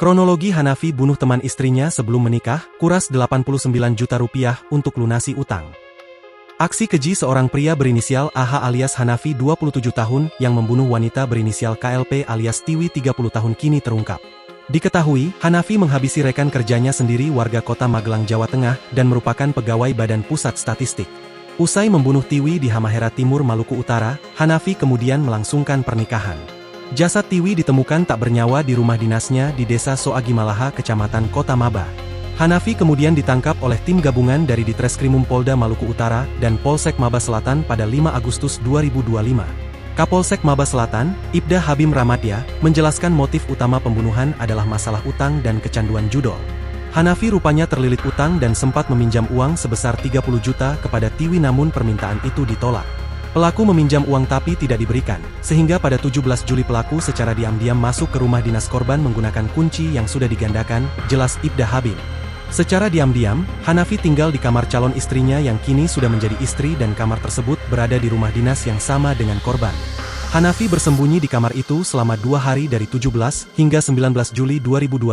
Kronologi Hanafi bunuh teman istrinya sebelum menikah, kuras 89 juta rupiah untuk lunasi utang. Aksi keji seorang pria berinisial AH alias Hanafi 27 tahun yang membunuh wanita berinisial KLP alias Tiwi 30 tahun kini terungkap. Diketahui, Hanafi menghabisi rekan kerjanya sendiri warga kota Magelang, Jawa Tengah dan merupakan pegawai Badan Pusat Statistik. Usai membunuh Tiwi di Halmahera Timur, Maluku Utara, Hanafi kemudian melangsungkan pernikahan. Jasad Tiwi ditemukan tak bernyawa di rumah dinasnya di Desa Soagimalaha, Kecamatan Kota Maba. Hanafi kemudian ditangkap oleh tim gabungan dari Ditreskrimum Polda Maluku Utara dan Polsek Maba Selatan pada 5 Agustus 2025. Kapolsek Maba Selatan, Ibda Habim Ramadya, menjelaskan motif utama pembunuhan adalah masalah utang dan kecanduan judol. Hanafi rupanya terlilit utang dan sempat meminjam uang sebesar 30 juta kepada Tiwi, namun permintaan itu ditolak. Pelaku meminjam uang tapi tidak diberikan, sehingga pada 17 Juli pelaku secara diam-diam masuk ke rumah dinas korban menggunakan kunci yang sudah digandakan, jelas Ibda Habim. Secara diam-diam, Hanafi tinggal di kamar calon istrinya yang kini sudah menjadi istri dan kamar tersebut berada di rumah dinas yang sama dengan korban. Hanafi bersembunyi di kamar itu selama 2 hari dari 17 hingga 19 Juli 2025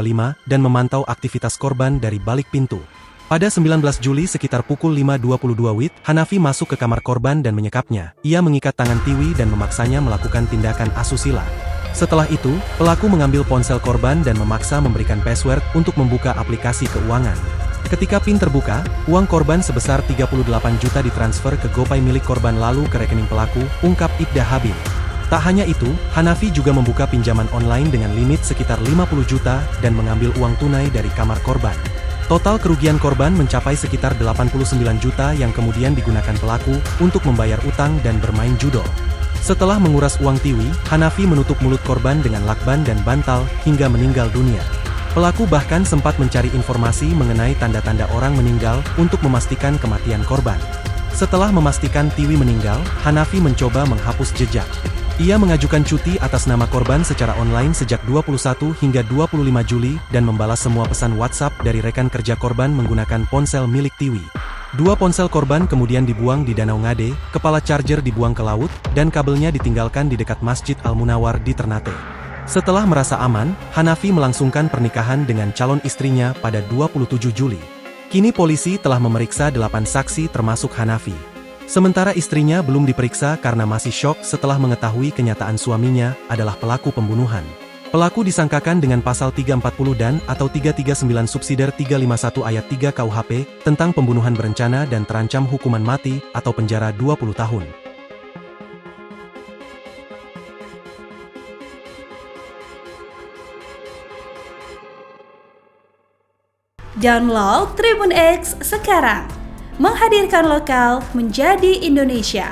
dan memantau aktivitas korban dari balik pintu. Pada 19 Juli sekitar pukul 5.22 WIB, Hanafi masuk ke kamar korban dan menyekapnya. Ia mengikat tangan Tiwi dan memaksanya melakukan tindakan asusila. Setelah itu, pelaku mengambil ponsel korban dan memaksa memberikan password untuk membuka aplikasi keuangan. Ketika PIN terbuka, uang korban sebesar 38 juta ditransfer ke GoPay milik korban lalu ke rekening pelaku, ungkap Ibda Habim. Tak hanya itu, Hanafi juga membuka pinjaman online dengan limit sekitar 50 juta dan mengambil uang tunai dari kamar korban. Total kerugian korban mencapai sekitar 89 juta yang kemudian digunakan pelaku untuk membayar utang dan bermain judol. Setelah menguras uang Tiwi, Hanafi menutup mulut korban dengan lakban dan bantal hingga meninggal dunia. Pelaku bahkan sempat mencari informasi mengenai tanda-tanda orang meninggal untuk memastikan kematian korban. Setelah memastikan Tiwi meninggal, Hanafi mencoba menghapus jejak. Ia mengajukan cuti atas nama korban secara online sejak 21 hingga 25 Juli dan membalas semua pesan WhatsApp dari rekan kerja korban menggunakan ponsel milik Tiwi. 2 ponsel korban kemudian dibuang di Danau Ngade, kepala charger dibuang ke laut, dan kabelnya ditinggalkan di dekat Masjid Al-Munawar di Ternate. Setelah merasa aman, Hanafi melangsungkan pernikahan dengan calon istrinya pada 27 Juli. Kini polisi telah memeriksa 8 saksi termasuk Hanafi. Sementara istrinya belum diperiksa karena masih syok setelah mengetahui kenyataan suaminya adalah pelaku pembunuhan. Pelaku disangkakan dengan pasal 340 dan atau 339 subsidiar 351 ayat 3 KUHP tentang pembunuhan berencana dan terancam hukuman mati atau penjara 20 tahun. Download Tribun X sekarang. Menghadirkan lokal menjadi Indonesia.